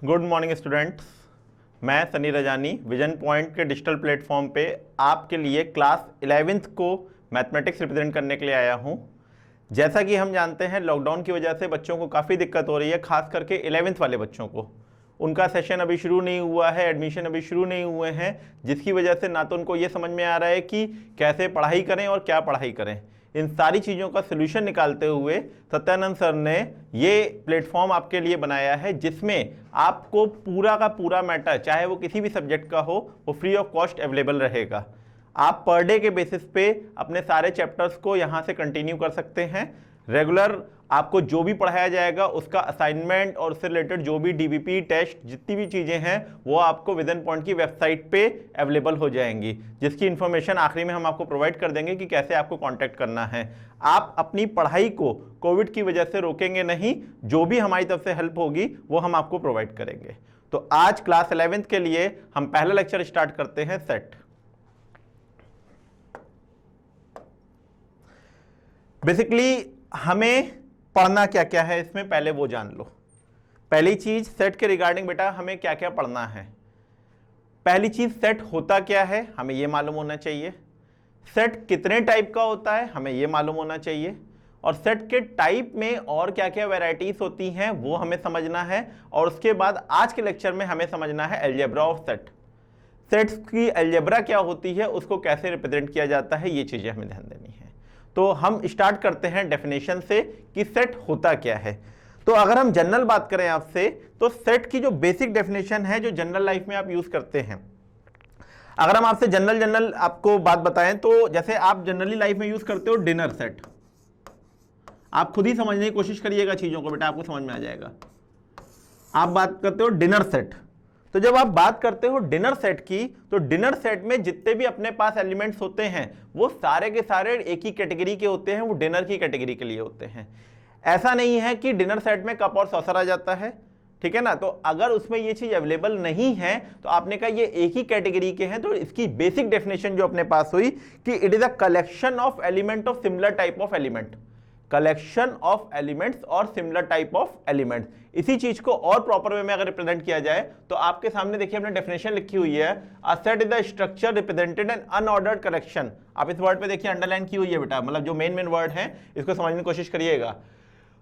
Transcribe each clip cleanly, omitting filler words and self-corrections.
Good morning students. मैं Sunny Rajani vision point के digital platform पे आपके लिए क्लास 11th को मैथमेटिक्स रिप्रेजेंट करने के लिए आया हूँ। जैसा कि हम जानते हैं लॉकडाउन की वजह से बच्चों को काफ़ी दिक्कत हो रही है, खास करके 11th वाले बच्चों को। उनका सेशन अभी शुरू नहीं हुआ है, एडमिशन अभी शुरू नहीं हुए हैं, जिसकी वजह से ना तो उनको ये समझ में आ रहा है कि कैसे पढ़ाई करें और क्या पढ़ाई करें। इन सारी चीज़ों का सोल्यूशन निकालते हुए सत्यानंद सर ने ये प्लेटफॉर्म आपके लिए बनाया है, जिसमें आपको पूरा का पूरा मैटर, चाहे वो किसी भी सब्जेक्ट का हो, वो फ्री ऑफ कॉस्ट अवेलेबल रहेगा। आप पर डे के बेसिस पे अपने सारे चैप्टर्स को यहाँ से कंटिन्यू कर सकते हैं। रेगुलर आपको जो भी पढ़ाया जाएगा उसका असाइनमेंट और उससे रिलेटेड जो भी डीबीपी टेस्ट जितनी भी चीज़ें हैं वो आपको विजन पॉइंट की वेबसाइट पे अवेलेबल हो जाएंगी, जिसकी इन्फॉर्मेशन आखिरी में हम आपको प्रोवाइड कर देंगे कि कैसे आपको कांटेक्ट करना है। आप अपनी पढ़ाई को कोविड की वजह से रोकेंगे नहीं, जो भी हमारी तरफ से हेल्प होगी वो हम आपको प्रोवाइड करेंगे। तो आज क्लास 11th के लिए हम पहला लेक्चर स्टार्ट करते हैं, सेट। बेसिकली हमें पढ़ना क्या क्या है इसमें पहले वो जान लो। पहली चीज सेट के रिगार्डिंग बेटा हमें क्या क्या पढ़ना है। पहली चीज सेट होता क्या है हमें ये मालूम होना चाहिए। सेट कितने टाइप का होता है हमें ये मालूम होना चाहिए। और सेट के टाइप में और क्या क्या वैरायटीज होती हैं वो हमें समझना है। और उसके बाद आज के लेक्चर में हमें समझना है अलजेब्रा ऑफ सेट। सेट्स की अलजेब्रा क्या होती है, उसको कैसे रिप्रेजेंट किया जाता है, ये चीजें हमें ध्यान देनी है। तो हम स्टार्ट करते हैं डेफिनेशन से कि सेट होता क्या है। तो अगर हम जनरल बात करें आपसे, तो सेट की जो बेसिक डेफिनेशन है जो जनरल लाइफ में आप यूज करते हैं, अगर हम आपसे जनरल आपको बात बताएं तो जैसे आप जनरली लाइफ में यूज करते हो डिनर सेट। आप खुद ही समझने की कोशिश करिएगा चीजों को, बेटा आपको समझ में आ जाएगा। आप बात करते हो डिनर सेट। तो जब आप बात करते हो डिनर सेट की, तो डिनर सेट में जितने भी अपने पास एलिमेंट्स होते हैं वो सारे के सारे एक ही कैटेगरी के होते हैं, वो डिनर की कैटेगरी के लिए होते हैं। ऐसा नहीं है कि डिनर सेट में कप और सॉसर आ जाता है, ठीक है ना। तो अगर उसमें ये चीज अवेलेबल नहीं है तो आपने कहा ये एक ही कैटेगरी के हैं, तो इसकी बेसिक डेफिनेशन जो अपने पास हुई कि it is a collection of element of similar type of element. Collection of elements और सिमिलर टाइप ऑफ एलिमेंट्स। इसी चीज को और प्रॉपर वे में अगर रिप्रेजेंट किया जाए तो आपके सामने देखिए हमने डेफिनेशन लिखी हुई है, a set is the structure represented an unordered collection. आप इस वर्ड पे देखिए अंडरलाइन की हुई है बेटा, मतलब जो मेन वर्ड है इसको समझने की कोशिश करिएगा।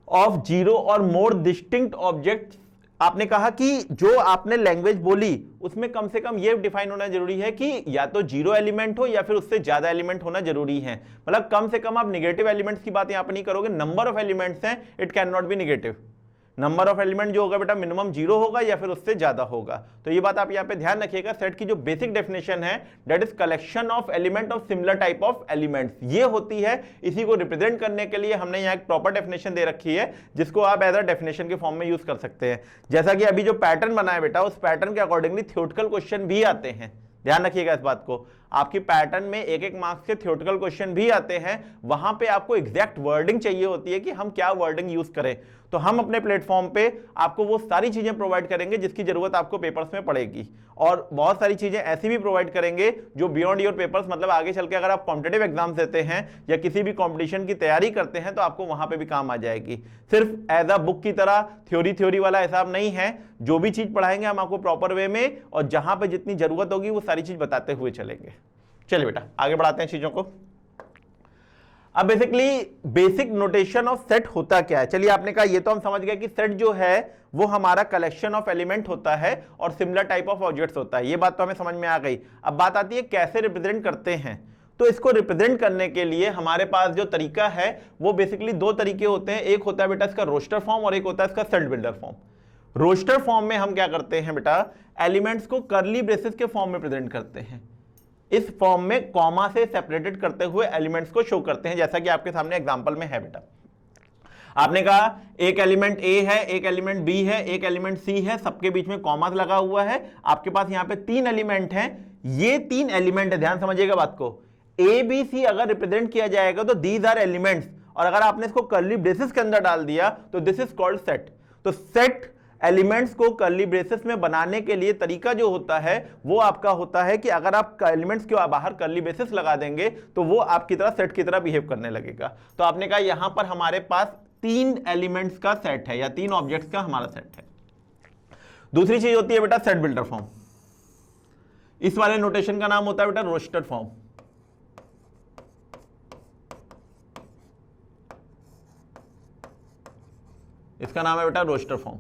ऑफ जीरो और मोर डिस्टिंक्ट ऑब्जेक्ट। आपने कहा कि जो आपने लैंग्वेज बोली उसमें कम से कम ये डिफाइन होना जरूरी है कि या तो जीरो एलिमेंट हो या फिर उससे ज्यादा एलिमेंट होना जरूरी है। मतलब कम से कम आप निगेटिव एलिमेंट्स की बात यहां पर नहीं करोगे, नंबर ऑफ एलिमेंट्स हैं, it can not be negative. Number of element जो होगा बेटा मिनिमम जीरो होगा या फिर उससे ज्यादा होगा। तो ये बात आप यहां पे ध्यान रखिएगा। सेट की जो बेसिक डेफिनेशन है that is collection of element of similar type of elements, ये होती है। इसी को रिप्रेजेंट करने के लिए हमने यहाँ एक प्रॉपर डेफिनेशन दे रखी है जिसको आप एज अ डेफिनेशन के फॉर्म में यूज कर सकते हैं। जैसा कि अभी जो पैटर्न बना है बेटा, उस पैटर्न के अकॉर्डिंगली थ्योरेटिकल क्वेश्चन भी आते हैं। ध्यान रखिएगा इस बात को, आपकी पैटर्न में एक एक मार्क्स के थ्योरेटिकल क्वेश्चन भी आते हैं। वहां पे आपको एग्जैक्ट वर्डिंग चाहिए होती है कि हम क्या वर्डिंग यूज करें। तो हम अपने प्लेटफॉर्म पे आपको वो सारी चीजें प्रोवाइड करेंगे जिसकी जरूरत आपको पेपर्स में पड़ेगी, और बहुत सारी चीजें ऐसी भी प्रोवाइड करेंगे जो बियॉन्ड योर पेपर्स, मतलब आगे चल के अगर आप कॉम्पिटिटिव एग्जाम देते हैं या किसी भी कॉम्पिटिशन की तैयारी करते हैं तो आपको वहां पे भी काम आ जाएगी। सिर्फ एज अ बुक की तरह थ्योरी वाला हिसाब नहीं है। जो भी चीज पढ़ाएंगे हम आपको प्रॉपर वे में, और जहां पे जितनी जरूरत होगी वो सारी चीज बताते हुए चलेंगे। चलिए बेटा आगे बढ़ाते हैं चीजों को। अब basically basic notation of set होता क्या है। चलिए आपने कहा ये तो हम समझ गए कि सेट जो है वो हमारा कलेक्शन ऑफ एलिमेंट होता है और सिमिलर टाइप ऑफ ऑब्जेक्ट्स होता है, ये बात तो हमें समझ में आ गई। अब बात आती है कैसे रिप्रेजेंट करते हैं। तो इसको रिप्रेजेंट करने के लिए हमारे पास जो तरीका है वो बेसिकली दो तरीके होते हैं। एक होता है बेटा इसका रोस्टर फॉर्म और एक होता है इसका set builder form. Roster form में हम क्या करते हैं बेटा, एलिमेंट्स को कर्ली ब्रेसेस के फॉर्म में प्रेजेंट करते हैं। इस फॉर्म में कॉमा से सेपरेटेड करते हुए एलिमेंट्स को शो करते हैं, जैसा कि आपके सामने एग्जांपल में है बेटा। आपने कहा एक एलिमेंट ए है, एक एलिमेंट बी है, एक एलिमेंट सी है, सबके बीच में कॉमा लगा हुआ है। आपके पास यहां पे तीन एलिमेंट हैं, ये तीन एलिमेंट है, ध्यान समझिएगा बात को। ए बी सी अगर रिप्रेजेंट किया जाएगा तो दीज आर एलिमेंट्स, और अगर आपने इसको कर्ली ब्रेसेस के अंदर डाल दिया तो दिस इज कॉल्ड सेट। तो सेट एलिमेंट्स को कर्ली ब्रेसेस में बनाने के लिए तरीका जो होता है वो आपका होता है कि अगर आप एलिमेंट्स के बाहर कर्ली ब्रेसेस लगा देंगे तो वो आपकी तरह सेट की तरह बिहेव करने लगेगा। तो आपने कहा यहां पर हमारे पास तीन एलिमेंट्स का सेट है या तीन ऑब्जेक्ट्स का हमारा सेट है। दूसरी चीज होती है बेटा सेट बिल्डर फॉर्म। इस वाले नोटेशन का नाम होता है बेटा रोस्टर फॉर्म। इसका नाम है बेटा रोस्टर फॉर्म।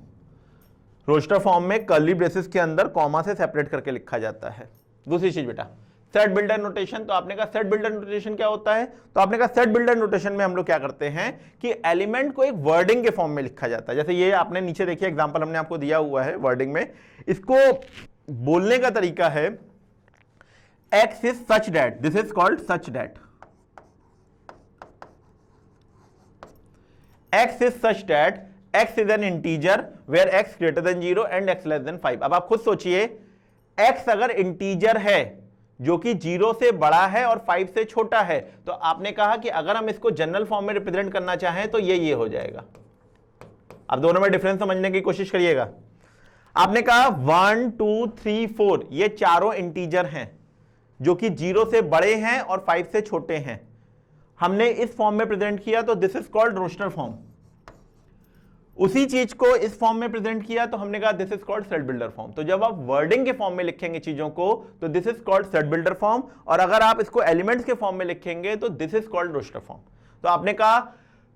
रोस्टर फॉर्म में कर्ली ब्रेसेस के अंदर कॉमा से सेपरेट करके लिखा जाता है। दूसरी चीज बेटा सेट बिल्डर नोटेशन। तो आपने कहा सेट बिल्डर नोटेशन क्या होता है, तो आपने कहा सेट बिल्डर नोटेशन में हम लोग क्या करते हैं कि एलिमेंट को एक वर्डिंग के फॉर्म में लिखा जाता है। जैसे ये आपने नीचे देखिए एग्जांपल हमने आपको दिया हुआ है वर्डिंग में। इसको बोलने का तरीका है x is such that, this is called such that. x is such that x is an integer where x greater than 0 and x less than 5। अब आप खुद सोचिए x अगर इंटीजर है जो कि 0 से बड़ा है और 5 से छोटा है, तो आपने कहा कि अगर हम इसको जनरल फॉर्म में रिप्रेजेंट करना चाहें तो ये हो जाएगा। अब दोनों में डिफरेंस समझने की कोशिश करिएगा। आपने कहा 1 2 3 4 ये चारों इंटीजर हैं जो कि 0 से बड़े हैं और 5 से छोटे हैं। हमने इस फॉर्म में प्रेजेंट किया तो this is called roster form. उसी चीज को इस फॉर्म में प्रेजेंट किया तो हमने कहा this is called set builder form. तो जब आप वर्डिंग के फॉर्म में लिखेंगे चीजों को तो this is called set builder form, और अगर आप इसको एलिमेंट्स के फॉर्म में लिखेंगे तो this is called roster form. तो आपने कहा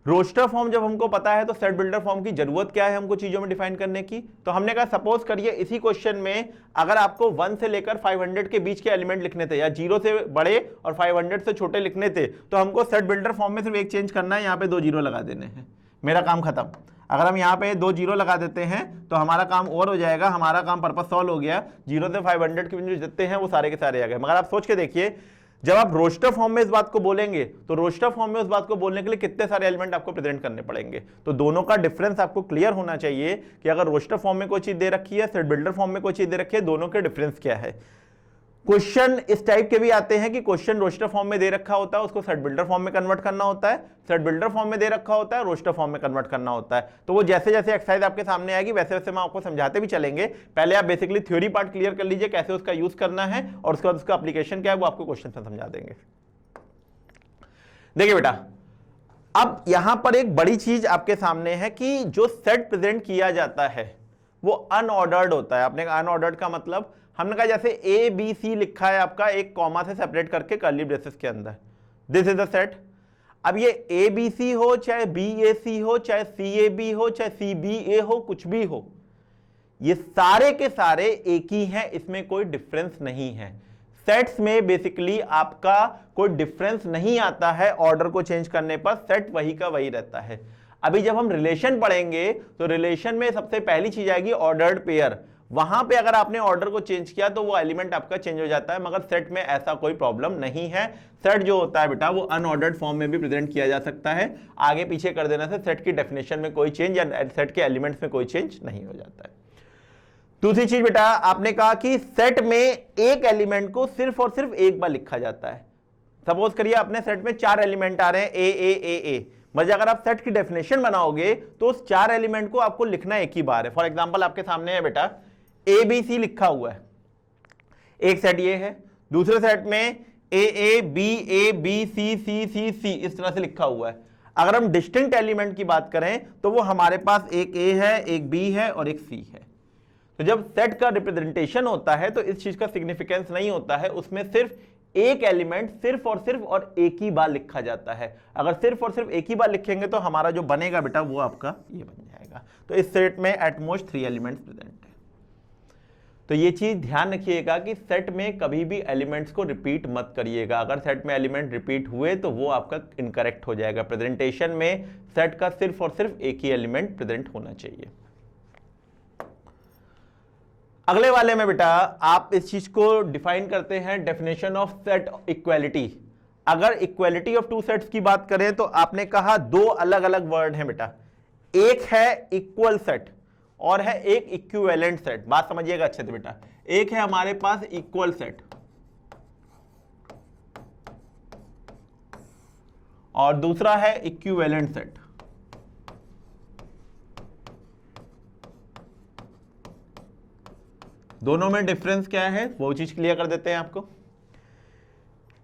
रोस्टर फॉर्म जब हमको पता है तो सेट बिल्डर फॉर्म की जरूरत क्या है हमको चीजों में डिफाइन करने की। तो हमने कहा सपोज करिए इसी क्वेश्चन में अगर आपको 1 से लेकर 500 के बीच के एलिमेंट लिखने थे या 0 से बड़े और 500 से छोटे लिखने थे, तो हमको सेट बिल्डर फॉर्म में सिर्फ एक चेंज करना है, यहाँ पे 2 0 लगा देने हैं, मेरा काम खत्म। अगर हम यहाँ पे 2 0 लगा देते हैं तो हमारा काम और हो जाएगा, हमारा काम पर्पस सॉल्व हो गया। 0 से 500 के बीच जितने हैं वो सारे के सारे आ गए। मगर आप सोच के देखिए जब आप रोस्टर फॉर्म में इस बात को बोलेंगे तो रोस्टर फॉर्म में उस बात को बोलने के लिए कितने सारे एलिमेंट आपको प्रेजेंट करने पड़ेंगे। तो दोनों का डिफरेंस आपको क्लियर होना चाहिए कि अगर रोस्टर फॉर्म में कोई चीज दे रखी है, सेट बिल्डर फॉर्म में कोई चीज दे रखी है, दोनों के डिफरेंस क्या है। क्वेश्चन इस टाइप के भी आते हैं कि क्वेश्चन रोस्टर फॉर्म में दे रखा होता है, उसको सेट बिल्डर फॉर्म में कन्वर्ट करना होता है, सेट बिल्डर फॉर्म में दे रखा होता है, रोस्टर फॉर्म में कन्वर्ट करना होता है। तो वो जैसे जैसे एक्सरसाइज आपके सामने आएगी वैसे वैसे मैं आपको समझाते भी चलेंगे। पहले आप बेसिकली थ्योरी पार्ट क्लियर कर लीजिए कैसे उसका यूज करना है, और उसके बाद उसका एप्लीकेशन क्या है वो आपको क्वेश्चन में समझा देंगे। देखिए बेटा अब यहां पर एक बड़ी चीज आपके सामने है कि जो सेट प्रेजेंट किया जाता है वो अनऑर्डर्ड होता है। आपने कहा अनऑर्डर्ड का मतलब, हमने कहा जैसे ए बी सी लिखा है आपका एक कॉमा से सेपरेट करके कर्ली ब्रेसेस के अंदर, दिस इज द सेट। अब ये ए बी सी हो, चाहे बी ए सी हो, चाहे सी ए बी हो, चाहे सी बी ए हो, कुछ भी हो, ये सारे के सारे एक ही हैं, इसमें कोई डिफरेंस नहीं है। सेट्स में बेसिकली आपका कोई डिफरेंस नहीं आता है, ऑर्डर को चेंज करने पर सेट वही का वही रहता है। अभी जब हम रिलेशन पढ़ेंगे तो रिलेशन में सबसे पहली चीज आएगी ऑर्डर्ड पेयर। वहां पे अगर आपने ऑर्डर को चेंज किया तो वो एलिमेंट आपका चेंज हो जाता है, मगर सेट में ऐसा कोई प्रॉब्लम नहीं है। सेट जो होता है बेटा वो अनऑर्डर्ड फॉर्म में भी प्रेजेंट किया जा सकता है, आगे पीछे कर देने से सेट की डेफिनेशन में कोई चेंज या सेट के एलिमेंट्स में कोई चेंज नहीं हो जाता है। दूसरी चीज बेटा आपने कहा कि सेट में एक एलिमेंट को सिर्फ और सिर्फ एक बार लिखा जाता है। सपोज करिए अपने सेट में 4 एलिमेंट आ रहे हैं ए, मगर अगर आप सेट की डेफिनेशन बनाओगे तो उस 4 एलिमेंट को आपको लिखना एक ही बार है। फॉर एग्जांपल आपके सामने है बेटा ए बी सी लिखा हुआ है, एक सेट ये है, दूसरे सेट में ए बी सी सी सी सी इस तरह से लिखा हुआ है। अगर हम डिस्टिंक्ट एलिमेंट की बात करें तो वो हमारे पास एक ए है, एक बी है और एक सी है। तो जब सेट का रिप्रेजेंटेशन होता है तो इस चीज का सिग्निफिकेंस नहीं होता है, उसमें सिर्फ एक एलिमेंट सिर्फ और एक ही बार लिखा जाता है। अगर सिर्फ और सिर्फ एक ही बार लिखेंगे तो हमारा जो बनेगा बेटा वो आपका ये बन जाएगा। तो इस सेट में एटमोस्ट 3 एलिमेंट्स प्रेजेंट है। तो ये चीज ध्यान रखिएगा कि सेट में कभी भी एलिमेंट्स को रिपीट मत करिएगा। अगर सेट में एलिमेंट रिपीट हुए तो वो आपका इनकरेक्ट हो जाएगा। प्रेजेंटेशन में सेट का सिर्फ और सिर्फ एक ही एलिमेंट प्रेजेंट होना चाहिए। अगले वाले में बेटा आप इस चीज को डिफाइन करते हैं डेफिनेशन ऑफ सेट इक्वालिटी। अगर इक्वालिटी ऑफ 2 सेट्स की बात करें तो आपने कहा 2 अलग अलग वर्ड हैं बेटा, एक है इक्वल सेट और है एक इक्विवेलेंट सेट। बात समझिएगा अच्छे से बेटा, एक है हमारे पास इक्वल सेट और दूसरा है इक्विवेलेंट सेट। दोनों में डिफरेंस क्या है वो चीज क्लियर कर देते हैं आपको।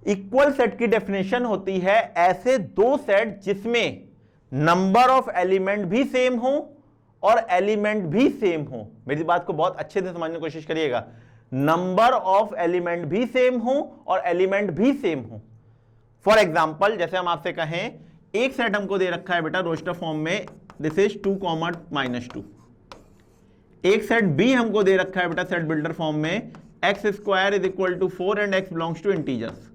इक्वल सेट की डेफिनेशन होती है ऐसे 2 सेट जिसमें नंबर ऑफ एलिमेंट भी सेम हो और एलिमेंट भी सेम हो, मेरी बात को बहुत अच्छे से समझने की कोशिश करिएगा, नंबर ऑफ एलिमेंट भी सेम हो और एलिमेंट भी सेम हो। फॉर एग्जाम्पल जैसे हम आपसे कहें एक सेट हमको दे रखा है बेटा रोस्टर फॉर्म में, दिस इज 2, -2। एक सेट बी हमको दे रखा है बेटा सेट बिल्डर फॉर्म में, x² = 4 and x belongs to integers.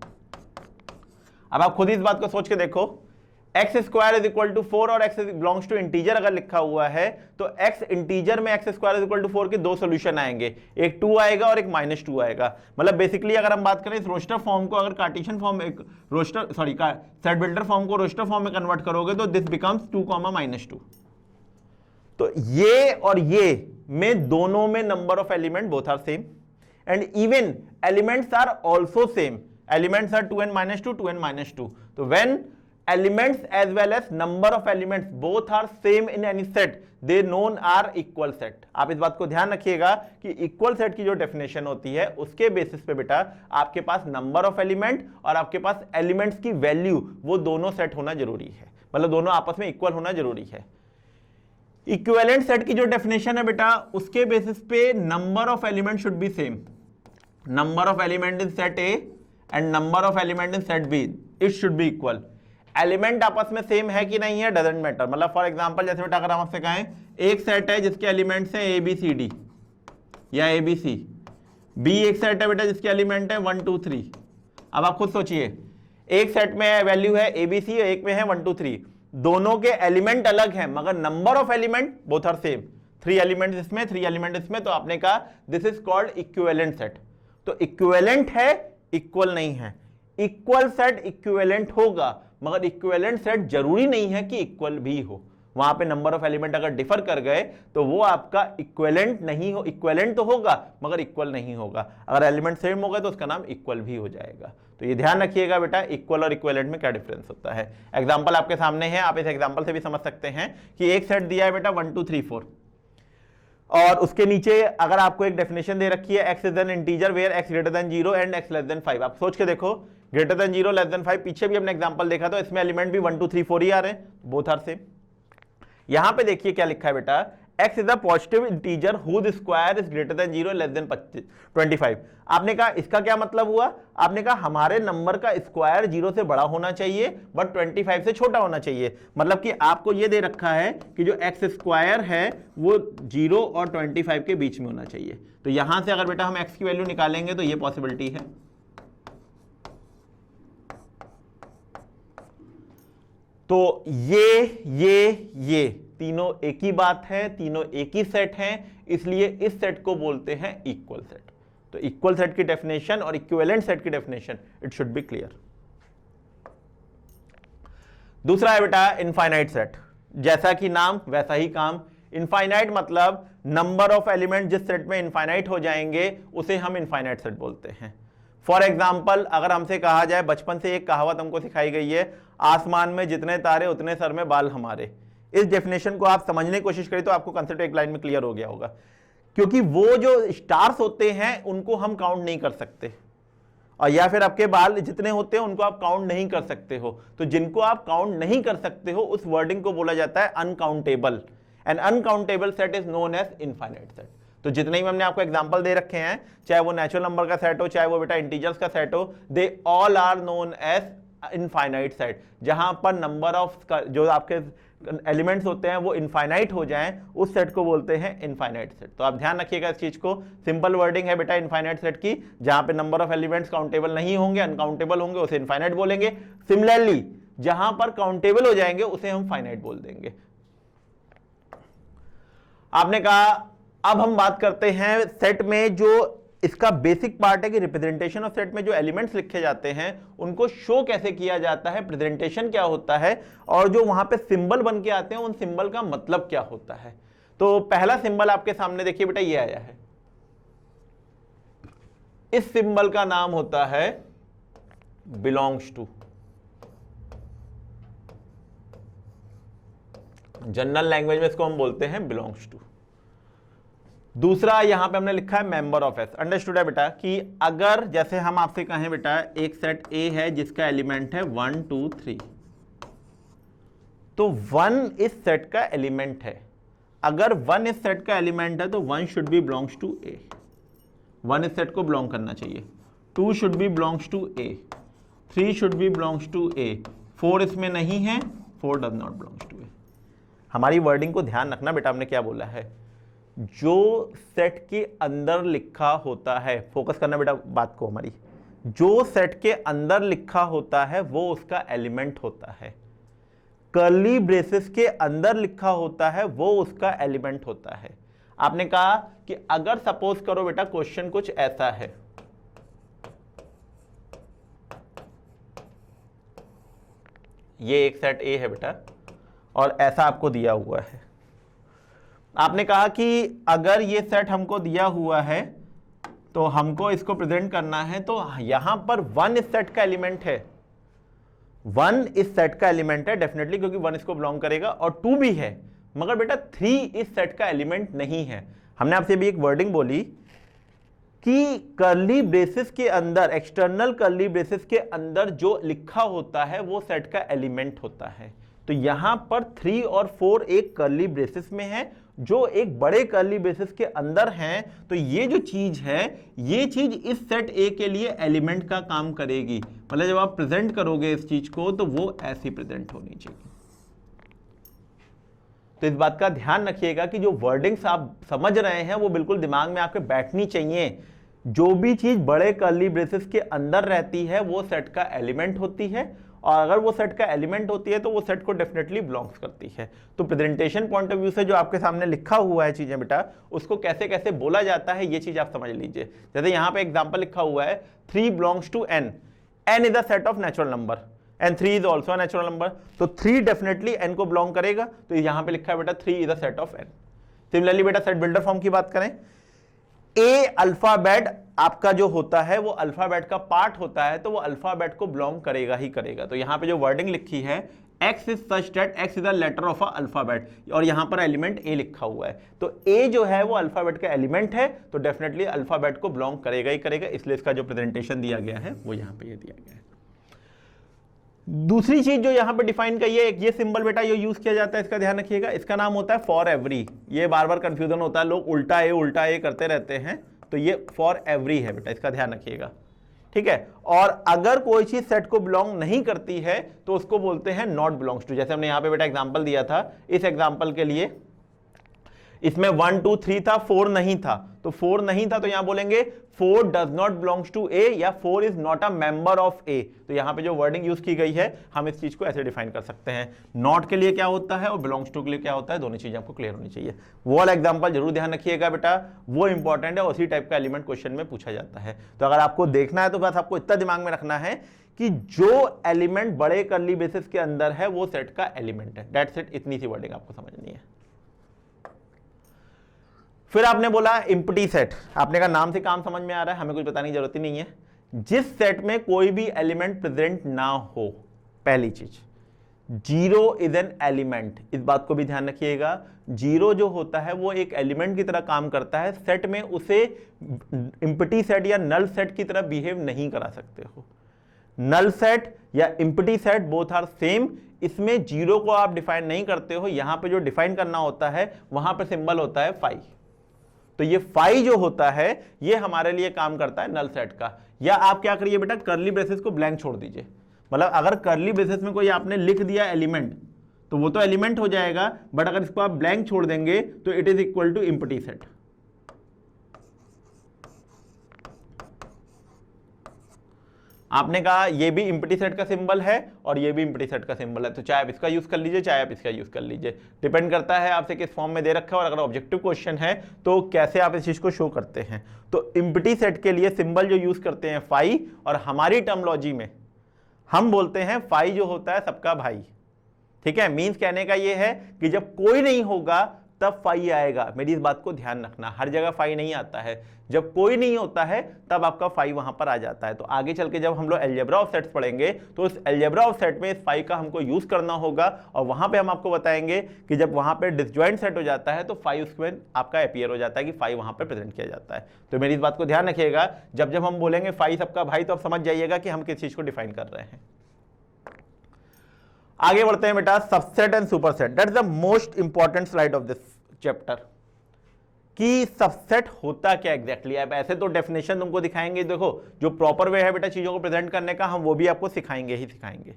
अब आप खुद इस बात को सोच के देखो, x² = 4 और x बिलोंग्स टू इंटीजर अगर लिखा हुआ है तो x इंटीजर में x² = 4 के दो सॉल्यूशन आएंगे, एक 2 आएगा और एक -2 आएगा। मतलब बेसिकली अगर हम बात करें इस रोस्टर फॉर्म को अगर कार्टेशियन फॉर्म में सेट बिल्डर फॉर्म को रोस्टर फॉर्म में कन्वर्ट करोगे तो दिस बिकम्स 2, -2। तो ये और ये में दोनों में number of element both are same and even elements are also same, elements are 2n - 2, 2n - 2। तो when elements as well as number of elements both are same in any set, they known are equal set। आप इस बात को ध्यान रखिएगा कि equal set की जो डेफिनेशन होती है उसके बेसिस पे बेटा आपके पास नंबर ऑफ एलिमेंट और आपके पास एलिमेंट्स की वैल्यू वो दोनों सेट होना जरूरी है, मतलब दोनों आपस में इक्वल होना जरूरी है। इक्विवेलेंट सेट की जो डेफिनेशन है बेटा उसके बेसिस पे number of element should be same, number of element in set A and number of element in set B, it should be equal. Element आपस में सेम है कि नहीं है डजंट मैटर। मतलब फॉर एग्जांपल जैसे बेटा अगर हम आपसे कहें एक सेट है जिसके एलिमेंट्स हैं ABCD या ABC, बी एक सेट है बेटा जिसके एलिमेंट है 1 2 3। अब आप खुद सोचिए, एक सेट में वैल्यू है ABC और एक में है 1 2 3, दोनों के एलिमेंट अलग हैं मगर number of element both are same, 3 element इसमें 3 एलिमेंट इसमें, तो आपने कहा this is called equivalent set. तो इक्विवेलेंट है, इक्वल नहीं है। इक्वल सेट इक्विवेलेंट होगा मगर इक्विवेलेंट सेट जरूरी नहीं है कि इक्वल भी हो, वहां पे नंबर ऑफ एलिमेंट अगर डिफर कर गए तो वो आपका इक्विवेलेंट नहीं हो, इक्विवेलेंट तो होगा मगर इक्वल नहीं होगा। अगर एलिमेंट सेम हो गए तो उसका नाम इक्वल भी हो जाएगा। तो ये ध्यान रखिएगा बेटा इक्वल और इक्विवेलेंट में क्या डिफरेंस होता है। एग्जांपल आपके सामने है, आप इस एग्जांपल से भी समझ सकते हैं कि एक सेट दिया है बेटा 1 2 3 4 और उसके नीचे अगर आपको एक डेफिनेशन दे रखी है x is an integer where x > 0 and x < 5। आप सोच के देखो ग्रेटर देन 0 < 5, पीछे भी हमने एग्जांपल देखा तो इसमें एलिमेंट भी 1 2 3 4 ही आ रहे हैं, बोथ आर सेम। यहां पे देखिए क्या लिखा है बेटा, x is a positive integer whose square is greater than 0 < 25। आपने कहा इसका क्या मतलब हुआ, आपने कहा हमारे नंबर का स्क्वायर 0 से बड़ा होना चाहिए बट 25 से छोटा होना चाहिए। मतलब कि आपको यह दे रखा है कि जो x स्क्वायर है वो 0 और 25 के बीच में होना चाहिए। तो यहां से अगर बेटा हम x की वैल्यू निकालेंगे तो ये पॉसिबिलिटी है। तो ये तीनों एक ही बात है, तीनों एक ही सेट हैं, इसलिए इस सेट को बोलते हैं इक्वल सेट। तो इक्वल सेट की डेफिनेशन और इक्विवेलेंट सेट की definition it should B clear. दूसरा है बेटा इनफाइनाइट सेट, जैसा कि नाम वैसा ही काम। इनफाइनाइट मतलब नंबर ऑफ एलिमेंट जिस सेट में इनफाइनाइट हो जाएंगे उसे हम इनफाइनाइट सेट बोलते हैं। फॉर एग्जाम्पल अगर हमसे कहा जाए, बचपन से एक कहावत हमको सिखाई गई है, आसमान में जितने तारे उतने सर में बाल हमारे। इस डेफिनेशन को आप समझने की कोशिश करें तो आपको कंसेप्ट एक लाइन में क्लियर हो गया होगा, क्योंकि वो जो स्टार्स होते हैं उनको हम काउंट नहीं कर सकते, और या फिर आपके बाल जितने होते हैं उनको आप काउंट नहीं कर सकते हो। तो जिनको आप काउंट नहीं कर सकते हो उस वर्डिंग को बोला जाता है uncountable, and uncountable set is known as infinite set. तो जितने ही हमने आपको एग्जांपल दे रखे हैं, चाहे वो नेचुरल नंबर का सेट हो चाहे वो बेटा इंटीजर्स का सेट हो, they all are known as infinite set. जहां पर नंबर ऑफ जो आपके एलिमेंट्स होते हैं वो इनफाइनाइट हो जाएं उस सेट को बोलते हैं इनफाइनाइट सेट। तो आप ध्यान रखिएगा इस चीज को, सिंपल वर्डिंग है बेटा इनफाइनाइट सेट की, जहां पे नंबर ऑफ एलिमेंट्स काउंटेबल नहीं होंगे, अनकाउंटेबल होंगे, उसे इनफाइनाइट बोलेंगे। सिमिलरली जहां पर काउंटेबल हो जाएंगे उसे हम फाइनाइट बोल देंगे। आपने कहा अब हम बात करते हैं सेट में जो इसका बेसिक पार्ट है कि रिप्रेजेंटेशन ऑफ सेट में जो एलिमेंट्स लिखे जाते हैं उनको शो कैसे किया जाता है, प्रेजेंटेशन क्या होता है, और जो वहां पे सिंबल बन के आते हैं उन सिंबल का मतलब क्या होता है। तो पहला सिंबल आपके सामने देखिए बेटा ये आया है, इस सिंबल का नाम होता है बिलोंग्स टू। जनरल लैंग्वेज में इसको हम बोलते हैं बिलोंग्स टू। दूसरा यहां पे हमने लिखा है मेंबर ऑफ एस। अंडरस्टूड है बेटा कि अगर जैसे हम आपसे कहें बेटा एक सेट ए है जिसका एलिमेंट है 1 2 3, तो 1 इस सेट का एलिमेंट है। अगर 1 इस सेट का एलिमेंट है तो 1 should be belongs to A, 1 इस सेट को बिलोंग करना चाहिए, 2 should be belongs to A, 3 should be belongs to A, 4 इसमें नहीं है, 4 does not belongs to A. हमारी वर्डिंग को ध्यान रखना बेटा, हमने क्या बोला है, जो सेट के अंदर लिखा होता है, फोकस करना बेटा बात को हमारी, जो सेट के अंदर लिखा होता है वो उसका एलिमेंट होता है, कर्ली ब्रेसेस के अंदर लिखा होता है वो उसका एलिमेंट होता है। आपने कहा कि अगर सपोज करो बेटा क्वेश्चन कुछ ऐसा है, ये एक सेट ए है बेटा और ऐसा आपको दिया हुआ है, आपने कहा कि अगर ये सेट हमको दिया हुआ है तो हमको इसको प्रेजेंट करना है, तो यहां पर 1 इस सेट का एलिमेंट है, 1 इस सेट का एलिमेंट है डेफिनेटली, क्योंकि 1 इसको बिलोंग करेगा, और 2 भी है, मगर बेटा 3 इस सेट का एलिमेंट नहीं है। हमने आपसे भी एक वर्डिंग बोली कि कर्ली ब्रेसेस के अंदर, एक्सटर्नल कर्ली ब्रेसेस के अंदर जो लिखा होता है वो सेट का एलिमेंट होता है। तो यहां पर 3 और 4 एक कर्ली ब्रेसेस में है, जो एक बड़े कर्ली ब्रेसेस के अंदर हैं, तो ये जो चीज है, ये चीज इस सेट ए के लिए एलिमेंट का काम करेगी। मतलब जब आप प्रेजेंट करोगे इस चीज को तो वो ऐसी प्रेजेंट होनी चाहिए। तो इस बात का ध्यान रखिएगा कि जो वर्डिंग्स आप समझ रहे हैं वो बिल्कुल दिमाग में आपके बैठनी चाहिए। जो भी चीज बड़े कर्ली ब्रेसेस के अंदर रहती है वो सेट का एलिमेंट होती है, और अगर वो सेट का एलिमेंट होती है तो वो सेट को डेफिनेटली बिलोंग्स करती है। तो प्रेजेंटेशन पॉइंट ऑफ व्यू से जो आपके सामने लिखा हुआ है चीजें बेटा, उसको कैसे कैसे बोला जाता है ये चीज आप समझ लीजिए। जैसे यहां पे एग्जांपल लिखा हुआ है 3 belongs to n, n is a set of natural number and 3 is also a natural number, तो 3 डेफिनेटली n को बिलोंग करेगा, तो यहां पे लिखा है बेटा 3 is a set of n। Similarly बेटा सेट बिल्डर फॉर्म की बात करें, ए अल्फाबेट आपका जो होता है वो अल्फाबेट का पार्ट होता है, तो वो अल्फाबेट को बिलोंग करेगा ही करेगा। तो यहां पे जो वर्डिंग लिखी है x is such that x is a letter of a alphabet, और यहां पर एलिमेंट ए लिखा हुआ है, तो ए जो है वो अल्फाबेट का एलिमेंट है, तो डेफिनेटली अल्फाबेट को बिलोंग करेगा ही करेगा, इसलिए इसका जो प्रेजेंटेशन दिया गया है वो यहां पे ये दिया गया है। दूसरी चीज जो यहां पे डिफाइन की है, ये सिंबल बेटा ये यूज किया जाता है, इसका ध्यान रखिएगा, इसका नाम होता है फॉर एवरी। ये बार बार कंफ्यूजन होता है, लोग उल्टा ए करते रहते हैं, तो ये फॉर एवरी है बेटा, इसका ध्यान रखिएगा, ठीक है। और अगर कोई चीज सेट को बिलोंग नहीं करती है तो उसको बोलते हैं नॉट बिलोंग्स टू। जैसे हमने यहां पे बेटा एग्जांपल दिया था, इस एग्जांपल के लिए इसमें 1 2 3 था, 4 नहीं था, तो 4 नहीं था तो यहां बोलेंगे 4 does not belongs to A, या 4 is not a member of A. तो यहां पे जो वर्डिंग यूज की गई है हम इस चीज को ऐसे डिफाइन कर सकते हैं, नॉट के लिए क्या होता है और बिलोंग्स टू के लिए क्या होता है, दोनों चीजें आपको क्लियर होनी चाहिए। वो वाला एग्जांपल जरूर ध्यान रखिएगा बेटा, वो इंपॉर्टेंट है, उसी टाइप का एलिमेंट क्वेश्चन में पूछा जाता है। तो अगर आपको देखना है तो बस आपको इतना दिमाग में रखना है कि जो एलिमेंट बड़े कर्ली ब्रेसेस के अंदर है वो सेट का एलिमेंट है, दैट्स इट। इतनी सी वर्डिंग आपको समझनी है। फिर आपने बोला एम्प्टी सेट, आपने कहा नाम से काम समझ में आ रहा है, हमें कुछ बताने की जरूरत ही नहीं है। जिस सेट में कोई भी एलिमेंट प्रेजेंट ना हो, पहली चीज, 0 इज एन एलिमेंट, इस बात को भी ध्यान रखिएगा। 0 जो होता है वो एक एलिमेंट की तरह काम करता है, सेट में उसे एम्प्टी सेट या नल सेट की तरह बिहेव नहीं करा सकते हो। नल सेट या empty set both are same, इसमें 0 को आप डिफाइन नहीं करते हो, यहां पे जो डिफाइन करना होता है वहां पे सिंबल होता है फाई। तो ये फाई जो होता है ये हमारे लिए काम करता है नल सेट का। या आप क्या करिए बेटा, कर्ली ब्रेसेस को ब्लैंक छोड़ दीजिए, मतलब अगर कर्ली ब्रेसेस में कोई आपने लिख दिया एलिमेंट तो वो तो एलिमेंट हो जाएगा, बट अगर इसको आप ब्लैंक छोड़ देंगे तो it is equal to empty set. आपने कहा ये भी एम्प्टी सेट का सिंबल है और ये भी एम्प्टी सेट का सिंबल है, तो चाहे आप इसका यूज कर लीजिए चाहे आप इसका यूज कर लीजिए, डिपेंड करता है आपसे किस फॉर्म में दे रखा है और अगर ऑब्जेक्टिव क्वेश्चन है तो कैसे आप इस चीज को शो करते हैं। तो एम्प्टी सेट के लिए सिंबल जो यूज करते हैं फाई, और हमारी टर्मोलॉजी में हम बोलते हैं फाई जो होता है सबका भाई, ठीक है। मीन्स कहने का ये है कि जब कोई नहीं होगा तब फाई आएगा, मेरी इस बात को ध्यान रखना, हर जगह फाई नहीं आता है, जब कोई नहीं होता है तब आपका फाई वहां पर आ जाता है। तो आगे चल के जब हम लोग अलजेब्रा ऑफ सेट्स पढ़ेंगे तो उस अलजेब्रा ऑफ सेट में इस फाई का हमको यूज करना होगा, और वहां पे हम आपको बताएंगे कि जब वहां पे डिसजॉइंट सेट हो जाता है तो फाई उसमें आपका अपीयर हो जाता है कि फाई वहां पर प्रेजेंट किया जाता है। तो मेरी इस बात को ध्यान रखिएगा, जब जब हम बोलेंगे फाई सबका भाई तो आप समझ जाइएगा कि हम किस चीज को डिफाइन कर रहे हैं। आगे बढ़ते हैं बेटा, subset and superset, that is the most important slide of this chapter कि सबसेट होता क्या एग्जैक्टली है। अब ऐसे तो डेफिनेशन तुमको दिखाएंगे, देखो जो प्रॉपर वे है बेटा चीजों को प्रेजेंट करने का, हम वो भी आपको सिखाएंगे ही सिखाएंगे।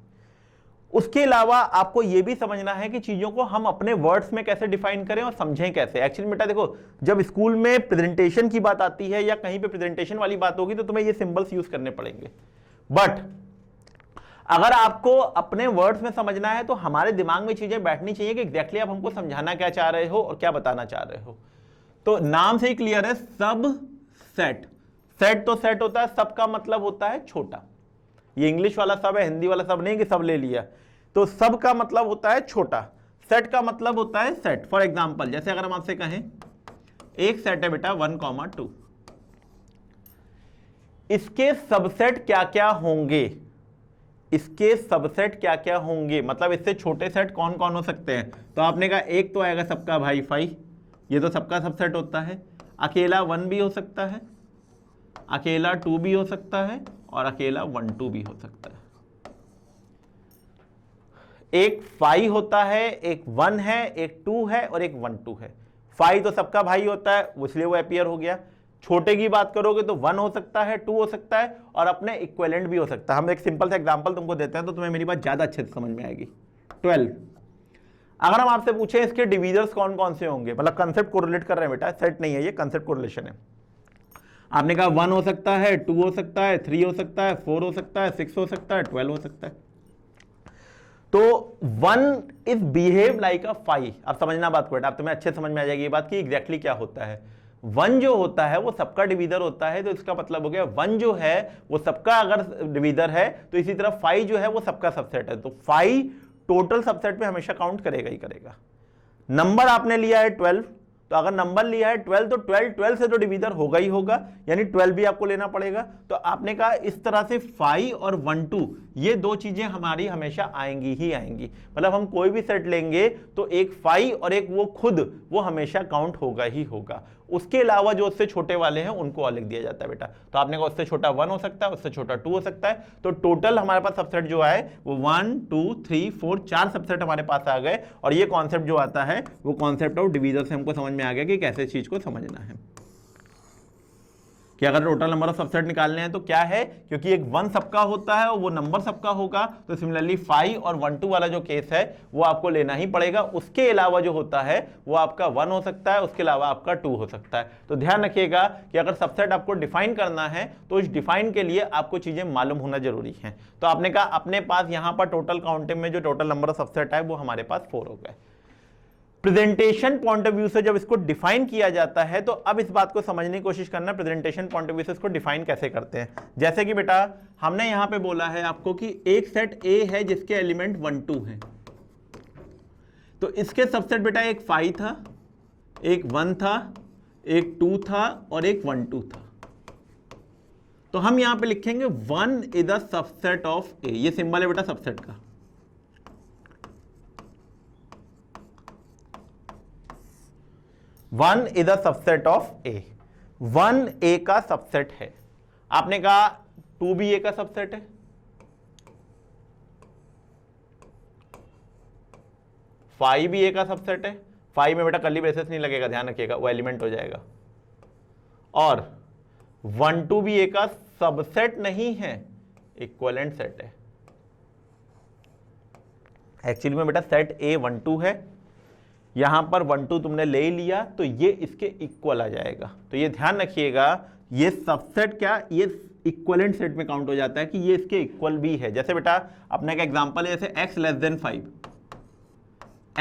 उसके अलावा आपको ये भी समझना है कि चीजों को हम अपने वर्ड्स में कैसे डिफाइन करें और समझें कैसे। एक्चुअली बेटा देखो, जब स्कूल में प्रेजेंटेशन की बात आती है या कहीं पे प्रेजेंटेशन वाली बात होगी तो तुम्हें ये सिंबल्स यूज करने पड़ेंगे, बट अगर आपको अपने वर्ड्स में समझना है तो हमारे दिमाग में चीजें बैठनी चाहिए कि एग्जैक्टली आप हमको समझाना क्या चाह रहे हो और क्या बताना चाह रहे हो। तो नाम से ही क्लियर है, सब सेट। सेट तो सेट होता है, सब का मतलब होता है छोटा। ये इंग्लिश वाला सब है, हिंदी वाला सब नहीं कि सब ले लिया। तो सब का मतलब होता है छोटा, सेट का मतलब होता है सेट। फॉर एग्जाम्पल जैसे अगर हम आपसे कहें एक सेट है बेटा 1, 2, इसके सबसेट क्या क्या होंगे, इसके सबसेट क्या क्या होंगे, मतलब इससे छोटे सेट कौन कौन हो सकते हैं। तो आपने कहा एक तो आएगा सबका भाई 5, ये तो सबका सबसेट होता है। अकेला 1 भी हो सकता है, अकेला 2 भी हो सकता है और अकेला 1, 2 भी हो सकता है। एक 5 होता है, एक 1 है, एक 2 है और एक 1, 2 है। 5 तो सबका भाई होता है इसलिए वो अपीयर हो गया। छोटे की बात करोगे तो 1 हो सकता है, 2 हो सकता है और अपने इक्विवेलेंट भी हो सकता है। हम एक सिंपल सा एग्जांपल तुमको देते हैं तो तुम्हें मेरी बात ज्यादा अच्छे से समझ में आएगी। 12 अगर हम आपसे पूछें इसके डिवीजर्स कौन कौन से होंगे, मतलब कंसेप्ट कोरिलेट कर रहे हैं बेटा, सेट नहीं है ये, कंसेप्ट कोरिलेशन है। आपने कहा 1 हो सकता है, 2 हो सकता है, 3 हो सकता है, 4 हो सकता है, 6 हो सकता है, 12 हो सकता है। तो 1 इज बिहेव लाइक अ 5। अब समझना बात को बेटा, अब तुम्हें अच्छे समझ में आ जाएगी ये बात कि एग्जैक्टली क्या होता है। 1 जो होता है वो सबका डिवीजर होता है, तो इसका मतलब हो गया 1 जो है वो सबका अगर डिवीजर है तो इसी तरह 5 जो है वो सबका सबसेट है। तो 5 टोटल सबसेट में हमेशा काउंट करेगा ही करेगा। नंबर आपने लिया है 12, तो अगर नंबर लिया है 12 तो 12 से तो डिवीजर होगा ही होगा, यानी 12 भी आपको लेना पड़ेगा। तो आपने कहा इस तरह से 5 और 1, 2 ये दो चीजें हमारी हमेशा आएंगी ही आएंगी। मतलब हम कोई भी सेट लेंगे तो एक 5 और एक वो खुद वो हमेशा काउंट होगा ही होगा। उसके अलावा जो उससे छोटे वाले हैं उनको और लिख दिया जाता है बेटा। तो आपने कहा उससे छोटा 1 हो सकता है, उससे छोटा 2 हो सकता है। तो टोटल हमारे पास सबसेट जो आए वो 1, 2, 3, 4 4 सबसेट हमारे पास आ गए। और ये कॉन्सेप्ट जो आता है वो कॉन्सेप्ट ऑफ डिवीजर से हमको समझ में आ गया कि कैसे चीज को समझना है कि अगर टोटल नंबर ऑफ सबसेट निकालने हैं तो क्या है, क्योंकि एक 1 सबका होता है और वो नंबर सबका होगा। तो सिमिलरली 5 और 1, 2 वाला जो केस है वो आपको लेना ही पड़ेगा। उसके अलावा जो होता है वो आपका 1 हो सकता है, उसके अलावा आपका 2 हो सकता है। तो ध्यान रखिएगा कि अगर सबसेट आपको डिफाइन करना है तो इस डिफाइन के लिए आपको चीजें मालूम होना जरूरी है। तो आपने कहा अपने पास यहां पर टोटल काउंटिंग में जो टोटल नंबर ऑफ सबसेट है वो हमारे पास 4 हो गए। प्रेजेंटेशन पॉइंट ऑफ व्यू से जब इसको डिफाइन किया जाता है तो अब इस बात को समझने की कोशिश करना प्रेजेंटेशन पॉइंट ऑफ व्यू से इसको डिफाइन कैसे करते हैं। जैसे कि बेटा हमने यहां पे बोला है आपको कि एक सेट ए है जिसके एलिमेंट 1, 2 हैं। तो इसके सबसेट बेटा एक 5 था, एक 1 था, एक 2 था और एक 1, 2 था। तो हम यहां पे लिखेंगे 1 इज अ सबसेट ऑफ ए। ये सिंबल है बेटा सबसेट का। 1 इज अ सबसेट ऑफ ए। 1 ए का सबसेट है। आपने कहा 2 भी ए का सबसेट है, 5 भी ए का सबसेट है। 5 में बेटा कर्ली ब्रेसेस नहीं लगेगा, ध्यान रखिएगा, वो एलिमेंट हो जाएगा। और 1, 2 भी ए का सबसेट नहीं है, इक्विवेलेंट सेट है। एक्चुअली में बेटा सेट ए 1, 2 है, यहां पर 1, 2 तुमने ले लिया तो ये इसके इक्वल आ जाएगा। तो ये ध्यान रखिएगा, ये सबसेट क्या ये इक्वलेंट सेट में काउंट हो जाता है कि ये इसके इक्वल भी है। जैसे बेटा अपने का एग्जांपल है जैसे x less than 5,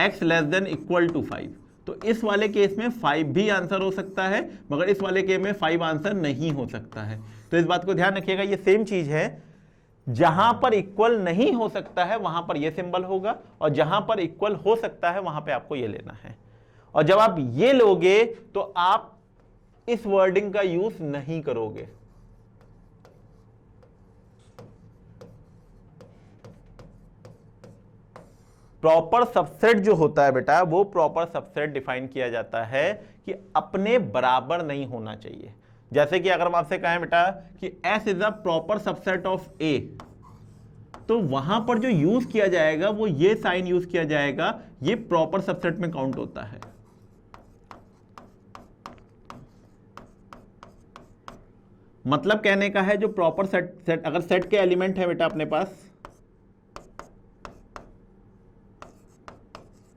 x less than equal to 5। तो इस वाले केस में 5 भी आंसर हो सकता है, मगर इस वाले केस में 5 आंसर नहीं हो सकता है। तो इस बात को ध्यान रखिएगा, ये सेम चीज है, जहां पर इक्वल नहीं हो सकता है वहां पर ये सिंबल होगा और जहां पर इक्वल हो सकता है वहां पे आपको ये लेना है। और जब आप ये लोगे तो आप इस वर्डिंग का यूज नहीं करोगे। प्रॉपर सबसेट जो होता है बेटा वो प्रॉपर सबसेट डिफाइन किया जाता है कि अपने बराबर नहीं होना चाहिए। जैसे कि अगर हम आपसे कहें बेटा कि S is a proper subset of A, तो वहां पर जो यूज किया जाएगा वो ये साइन यूज किया जाएगा, ये प्रॉपर सबसेट में काउंट होता है। मतलब कहने का है जो प्रॉपर सेट अगर सेट के एलिमेंट है बेटा अपने पास,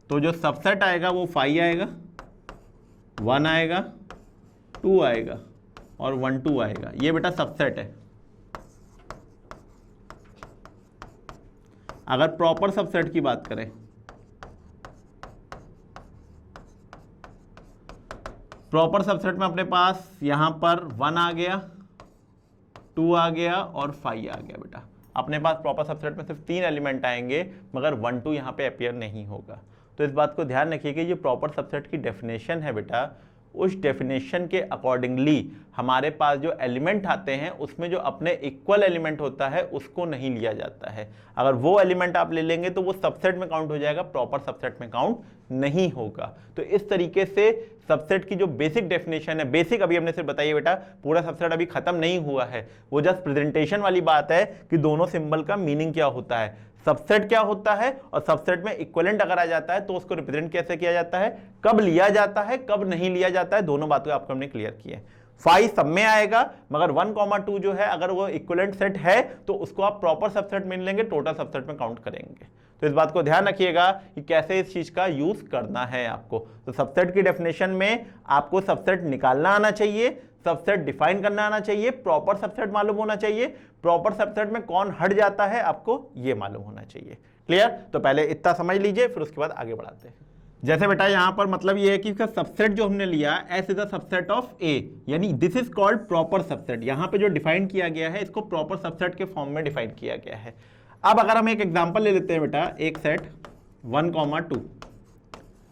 तो जो सबसेट आएगा वो 5 आएगा, 1 आएगा, 2 आएगा और 1 2 आएगा। ये बेटा सबसेट है। अगर प्रॉपर सबसेट की बात करें, प्रॉपर सबसेट में अपने पास यहां पर 1 आ गया, 2 आ गया और 5 आ गया। बेटा अपने पास प्रॉपर सबसेट में सिर्फ 3 एलिमेंट आएंगे, मगर 1 2 यहां पे अपीयर नहीं होगा। तो इस बात को ध्यान रखिए कि जो प्रॉपर सबसेट की डेफिनेशन है बेटा, उस डेफिनेशन के अकॉर्डिंगली हमारे पास जो एलिमेंट आते हैं उसमें जो अपने इक्वल एलिमेंट होता है उसको नहीं लिया जाता है। अगर वो एलिमेंट आप ले लेंगे तो वो सबसेट में काउंट हो जाएगा, प्रॉपर सबसेट में काउंट नहीं होगा। तो इस तरीके से सबसेट की जो बेसिक डेफिनेशन है, बेसिक अभी हमने सिर्फ बताइए बेटा, पूरा सबसेट अभी खत्म नहीं हुआ है, वो जस्ट प्रेजेंटेशन वाली बात है कि दोनों सिंबल का मीनिंग क्या होता है, सबसेट क्या होता है और सबसेट में इक्विवेलेंट अगर आ जाता है तो उसको रिप्रेजेंट कैसे किया जाता है, कब लिया जाता है कब नहीं लिया जाता है, दोनों बातें आपको हमने क्लियर की है। 5 सब में आएगा, मगर 1, 2 जो है अगर वो इक्विवेलेंट सेट है तो उसको आप प्रॉपर सबसेट में लेंगे, टोटल सबसेट में काउंट करेंगे। तो इस बात को ध्यान रखिएगा कि कैसे इस चीज का यूज करना है आपको। तो सबसेट की डेफिनेशन में आपको सबसेट निकालना आना चाहिए, सबसेट डिफाइन करना आना चाहिए, प्रॉपर सबसेट मालूम होना चाहिए, प्रॉपर सबसेट में कौन हट जाता है आपको ये मालूम होना चाहिए। क्लियर? तो पहले इतना समझ लीजिए, फिर उसके बाद आगे बढ़ाते हैं। जैसे बेटा यहां पर मतलब ये है कि इसका सबसेट जो हमने लिया S is a subset of A, यानी this is called proper subset. यहां पे जो डिफाइन किया गया है इसको प्रॉपर सबसेट के फॉर्म में डिफाइन किया गया है। अब अगर हम एक एग्जांपल ले लेते हैं बेटा, एक सेट 1, 2,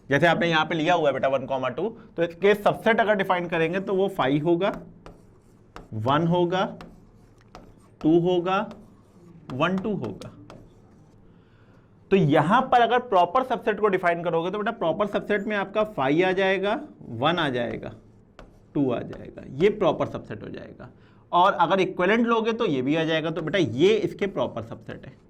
जैसे आपने यहां पे लिया हुआ है बेटा 1, 2, तो इसके सबसेट अगर डिफाइन करेंगे तो वो 5 होगा, 1 होगा, 2 होगा, 1 2 होगा। तो यहां पर अगर प्रॉपर सबसेट को डिफाइन करोगे तो बेटा प्रॉपर सबसेट में आपका 5 आ जाएगा, 1 आ जाएगा, 2 आ जाएगा, ये प्रॉपर सबसेट हो जाएगा। और अगर इक्विवेलेंट लोगे तो ये भी आ जाएगा। तो बेटा ये इसके प्रॉपर सबसेट है।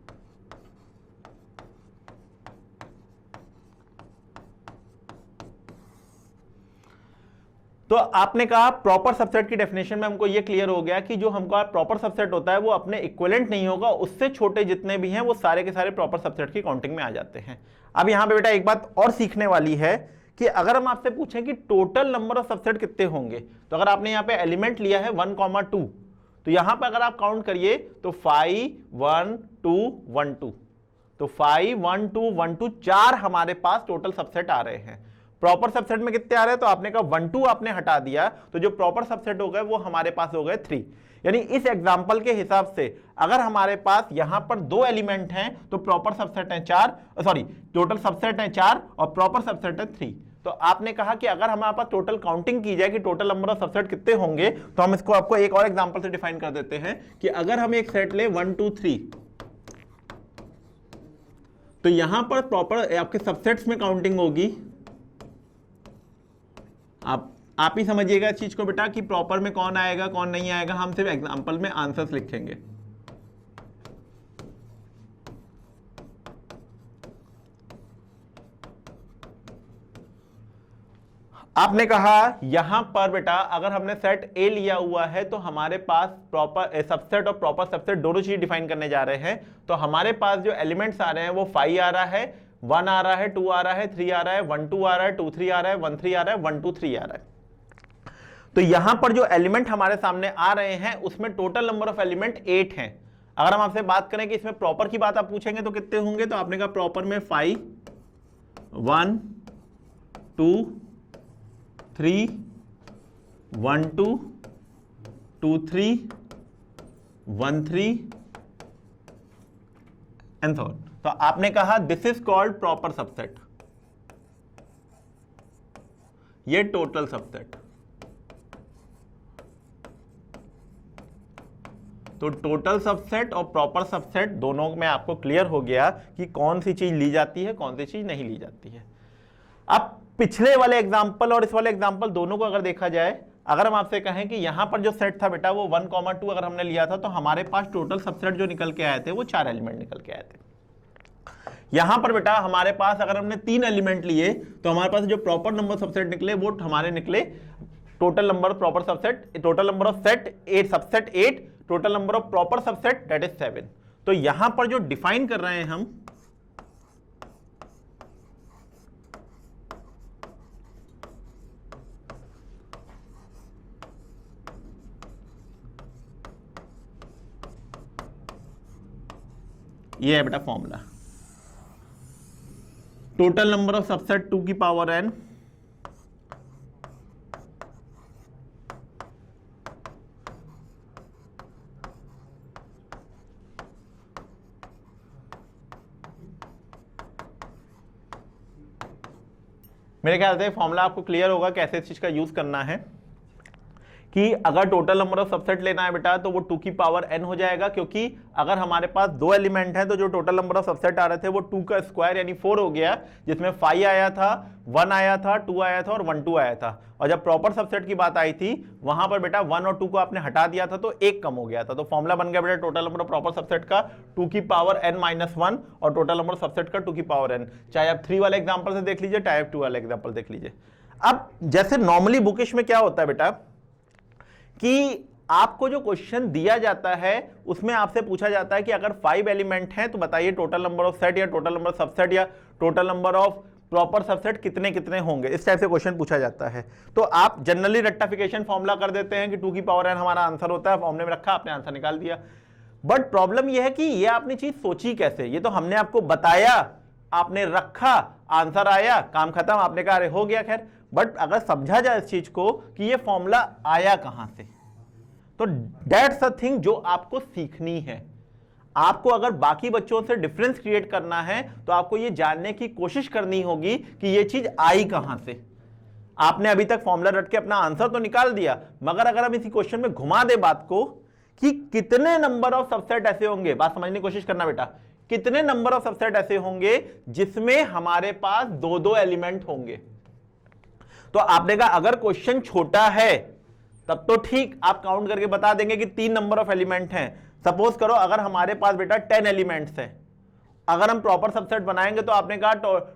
तो आपने कहा प्रॉपर सबसेट की डेफिनेशन में हमको ये क्लियर हो गया कि जो हमको प्रॉपर सबसेट होता है वो अपने इक्विवेलेंट नहीं होगा, उससे छोटे जितने भी हैं वो सारे के सारे प्रॉपर सबसेट की काउंटिंग में आ जाते हैं। अब यहां पे बेटा एक बात और सीखने वाली है कि अगर हम आपसे पूछें कि टोटल नंबर ऑफ सबसेट कितने होंगे, तो अगर आपने यहां पे एलिमेंट लिया है 1, 2, तो यहां पर अगर आप काउंट करिए तो 5, 1, 2, 1 2, तो 5, 1, 2, 1 2 4 हमारे पास टोटल सबसेट आ रहे हैं। प्रॉपर सबसेट में कितने आ रहे हैं, तो आपने कहा 1 2 आपने हटा दिया, तो जो प्रॉपर सबसेट हो गए वो हमारे पास हो गए 3। यानी इस एग्जांपल के हिसाब से अगर हमारे पास यहां पर 2 एलिमेंट हैं तो प्रॉपर सबसेट है 4, सॉरी टोटल सबसेट है 4 और प्रॉपर सबसेट है 3। तो आपने कहा कि अगर हमारे पास टोटल काउंटिंग की जाए कि टोटल नंबर ऑफ सबसेट कितने होंगे, तो हम इसको आपको एक और एग्जांपल से डिफाइन कर देते हैं कि अगर हम एक सेट ले 1 2 3, तो यहां पर प्रॉपर आपके सबसेट्स में काउंटिंग होगी। आप ही समझिएगा इस चीज को बेटा कि प्रॉपर में कौन आएगा कौन नहीं आएगा, हम सिर्फ एग्जांपल में आंसर्स लिखेंगे। आपने कहा यहां पर बेटा अगर हमने सेट ए लिया हुआ है तो हमारे पास प्रॉपर सबसेट और प्रॉपर सबसेट दोनों चीज डिफाइन करने जा रहे हैं। तो हमारे पास जो एलिमेंट्स आ रहे हैं वो 5 आ रहा है, 1 आ रहा है, 2 आ रहा है, 3 आ रहा है, 1 2 आ रहा है, 2 3 आ रहा है, 1 3 आ रहा है, 1 2 3 आ रहा है। तो यहां पर जो एलिमेंट हमारे सामने आ रहे हैं उसमें टोटल नंबर ऑफ एलिमेंट 8 हैं। अगर हम आपसे बात करें कि इसमें प्रॉपर की बात आप पूछेंगे तो कितने होंगे, तो आपने कहा प्रॉपर में 5, 1 2 3, 1 2, 2 3, 1 3 एंड सो ऑन। तो आपने कहा this is called proper subset, ये टोटल सबसेट। तो टोटल सबसेट और प्रॉपर सबसेट दोनों में आपको क्लियर हो गया कि कौन सी चीज ली जाती है कौन सी चीज नहीं ली जाती है। अब पिछले वाले एग्जाम्पल और इस वाले एग्जाम्पल दोनों को अगर देखा जाए, अगर हम आपसे कहें कि यहां पर जो सेट था बेटा वो 1, 2 अगर हमने लिया था तो हमारे पास टोटल सबसेट जो निकल के आए थे वो 4 एलिमेंट निकल के आए थे। यहां पर बेटा हमारे पास अगर हमने 3 एलिमेंट लिए तो हमारे पास जो प्रॉपर नंबर सबसेट निकले वो हमारे निकले total number of proper subset, total number of set 8 subset 8, total number of proper subset that is 7. तो यहां पर जो डिफाइन कर रहे हैं हम, ये है बेटा formula, total number of subset 2 की पावर n मेरे ख्याल से फॉर्मूला आपको क्लियर होगा कैसे इस चीज का यूज करना है कि अगर टोटल नंबर ऑफ सबसेट लेना है बेटा तो वो 2 की पावर n हो जाएगा, क्योंकि अगर हमारे पास 2 एलिमेंट हैं तो जो टोटल नंबर ऑफ सबसेट आ रहे थे वो 2 का स्क्वायर यानी 4 हो गया, जिसमें 5 आया था, 1 आया था, 2 आया था और 1 2 आया था। और जब प्रॉपर सबसेट की बात आई थी वहां पर बेटा 1 और 2 को आपने हटा दिया था तो 1 कम हो गया था। तो फॉर्मूला बन गया बेटा total number of proper subset का 2 की पावर n-1 और टोटल नंबर ऑफ सबसेट का 2 की पावर n। चाहे आप 3 वाले एग्जाम्पल से देख लीजिए, चाहे आप 2 वाले एग्जाम्पल देख लीजिए। अब जैसे नॉर्मली बुकिश में क्या होता है बेटा कि आपको जो क्वेश्चन दिया जाता है उसमें आपसे पूछा जाता है कि अगर 5 एलिमेंट हैं तो बताइए टोटल नंबर ऑफ सेट या टोटल नंबर ऑफ सबसेट या total number of proper subset कितने कितने होंगे, इस टाइप से क्वेश्चन पूछा जाता है। तो आप जनरली रेक्टिफिकेशन फॉर्मूला कर देते हैं कि 2 की पावर n हमारा आंसर होता है, फॉर्मूले में रखा, आपने आंसर निकाल दिया। बट प्रॉब्लम यह है कि ये आपने चीज सोची कैसे, ये तो हमने आपको बताया, आपने रखा, आंसर आया, काम खत्म, आपने कहा अरे हो गया। खैर बट अगर समझा जाए इस चीज को कि ये फॉर्मूला आया कहां से, तो दैट्स अ थिंग जो आपको सीखनी है। आपको अगर बाकी बच्चों से डिफरेंस क्रिएट करना है तो आपको ये जानने की कोशिश करनी होगी कि ये चीज आई कहां से। आपने अभी तक फॉर्मूला रट के अपना आंसर तो निकाल दिया, मगर अगर हम इसी क्वेश्चन में घुमा दे बात को कि कितने नंबर ऑफ सबसेट ऐसे होंगे, बात समझने की कोशिश करना बेटा, कितने नंबर ऑफ सबसेट ऐसे होंगे जिसमें हमारे पास 2-2 एलिमेंट होंगे। तो आपने कहा अगर क्वेश्चन छोटा है तब तो ठीक, आप काउंट करके बता देंगे कि 3 नंबर ऑफ एलिमेंट हैं। सपोज करो अगर हमारे पास बेटा 10 एलिमेंट्स हैं, अगर हम प्रॉपर सबसेट बनाएंगे तो आपने कहा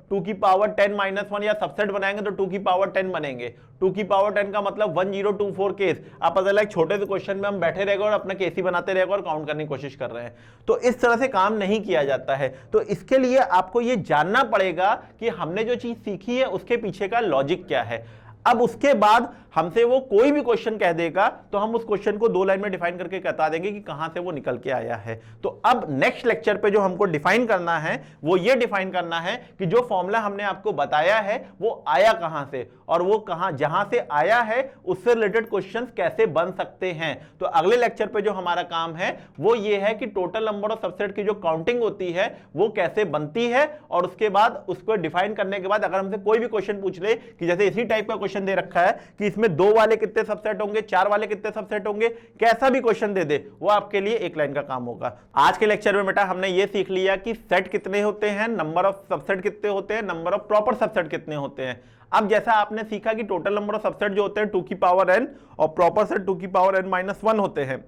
2 की पावर 10-1 या सबसेट बनाएंगे तो 2 की पावर 10 बनेंगे। 2 की पावर 10 का मतलब 1024 केस। आप पता लगा छोटे से क्वेश्चन में हम बैठे रहेगा और अपना केस ही बनाते रहेगा और काउंट करने की कोशिश कर रहे हैं। तो इस तरह से काम नहीं किया जाता है। तो इसके लिए आपको यह जानना पड़ेगा कि हमने जो चीज सीखी है उसके पीछे का लॉजिक क्या है। अब उसके बाद हमसे वो कोई भी क्वेश्चन कह देगा तो हम उस क्वेश्चन को 2 लाइन में डिफाइन करके बता देंगे कि कहां से वो निकल के आया है। तो अब नेक्स्ट लेक्चर पे जो हमको डिफाइन करना है वो ये डिफाइन करना है कि जो फॉर्मूला हमने आपको बताया है वो आया कहां से, और वो कहां जहां से आया है उससे रिलेटेड क्वेश्चंस कैसे बन सकते हैं। तो अगले लेक्चर पे जो हमारा काम है वो ये है कि टोटल नंबर ऑफ सबसेट की जो काउंटिंग होती है वो कैसे बनती है, और उसके बाद उसको डिफाइन करने के बाद अगर हमसे कोई भी क्वेश्चन पूछ ले कि जैसे इसी टाइप का क्वेश्चन दे रखा है कि इसमें 2 वाले कितने सबसेट होंगे, 4 वाले कितने सबसेट होंगे, कैसा भी क्वेश्चन दे दे वो आपके लिए एक लाइन का काम होगा। आज के लेक्चर में बेटा हमने ये सीख लिया कि सेट कितने होते हैं, नंबर ऑफ सबसेट कितने होते हैं, नंबर ऑफ प्रॉपर सबसेट कितने होते हैं। अब जैसा आपने सीखा कि टोटल नंबर ऑफ सबसेट जो होते हैं 2 की पावर n और प्रॉपर सेट 2 की पावर n-1 होते हैं।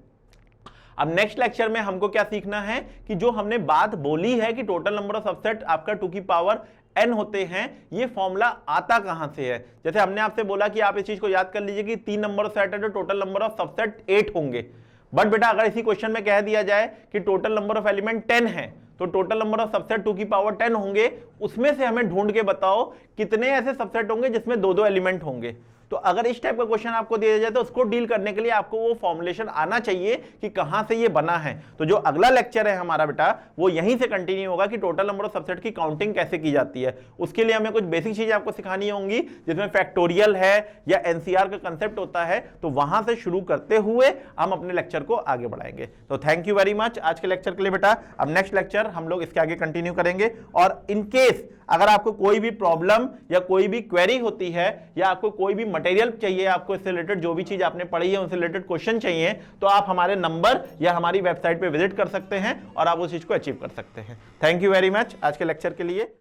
अब नेक्स्ट लेक्चर में हमको क्या सीखना है कि जो हमने बात बोली है कि टोटल नंबर ऑफ सबसेट आपका 2 की पावर n होते हैं, ये फॉर्मूला आता कहां से है। जैसे हमने आपसे बोला कि आप इस चीज को याद कर लीजिए कि 3 नंबर ऑफ सेट है तो टोटल नंबर ऑफ सबसेट 8 होंगे। बट बेटा अगर इसी क्वेश्चन में कह दिया जाए कि टोटल नंबर ऑफ एलिमेंट 10 है तो टोटल नंबर ऑफ सबसेट 2 की पावर 10 होंगे, उसमें से हमें ढूंढ के बताओ कितने ऐसे सबसेट होंगे जिसमें 2-2 एलिमेंट होंगे। तो अगर इस टाइप का क्वेश्चन आपको दिया जाए तो उसको डील करने के लिए आपको वो फॉर्मुलेशन आना चाहिए कि कहां से ये बना है। तो जो अगला लेक्चर है हमारा बेटा वो यहीं से कंटिन्यू होगा कि टोटल नंबर ऑफ सबसेट की काउंटिंग कैसे की जाती है। उसके लिए हमें कुछ बेसिक चीजें आपको सिखानी होंगी जिसमें फैक्टोरियल है या एनसीआर का कंसेप्ट होता है, तो वहां से शुरू करते हुए हम अपने लेक्चर को आगे बढ़ाएंगे। तो थैंक यू वेरी मच आज के लेक्चर के लिए बेटा। अब नेक्स्ट लेक्चर हम लोग इसके आगे कंटिन्यू करेंगे, और इनकेस अगर आपको कोई भी प्रॉब्लम या कोई भी क्वेरी होती है या आपको कोई भी मटेरियल चाहिए, आपको इससे रिलेटेड जो भी चीज आपने पढ़ी है उनसे रिलेटेड क्वेश्चन चाहिए, तो आप हमारे नंबर या हमारी वेबसाइट पे विजिट कर सकते हैं और आप उस चीज को अचीव कर सकते हैं। थैंक यू वेरी मच आज के लेक्चर के लिए।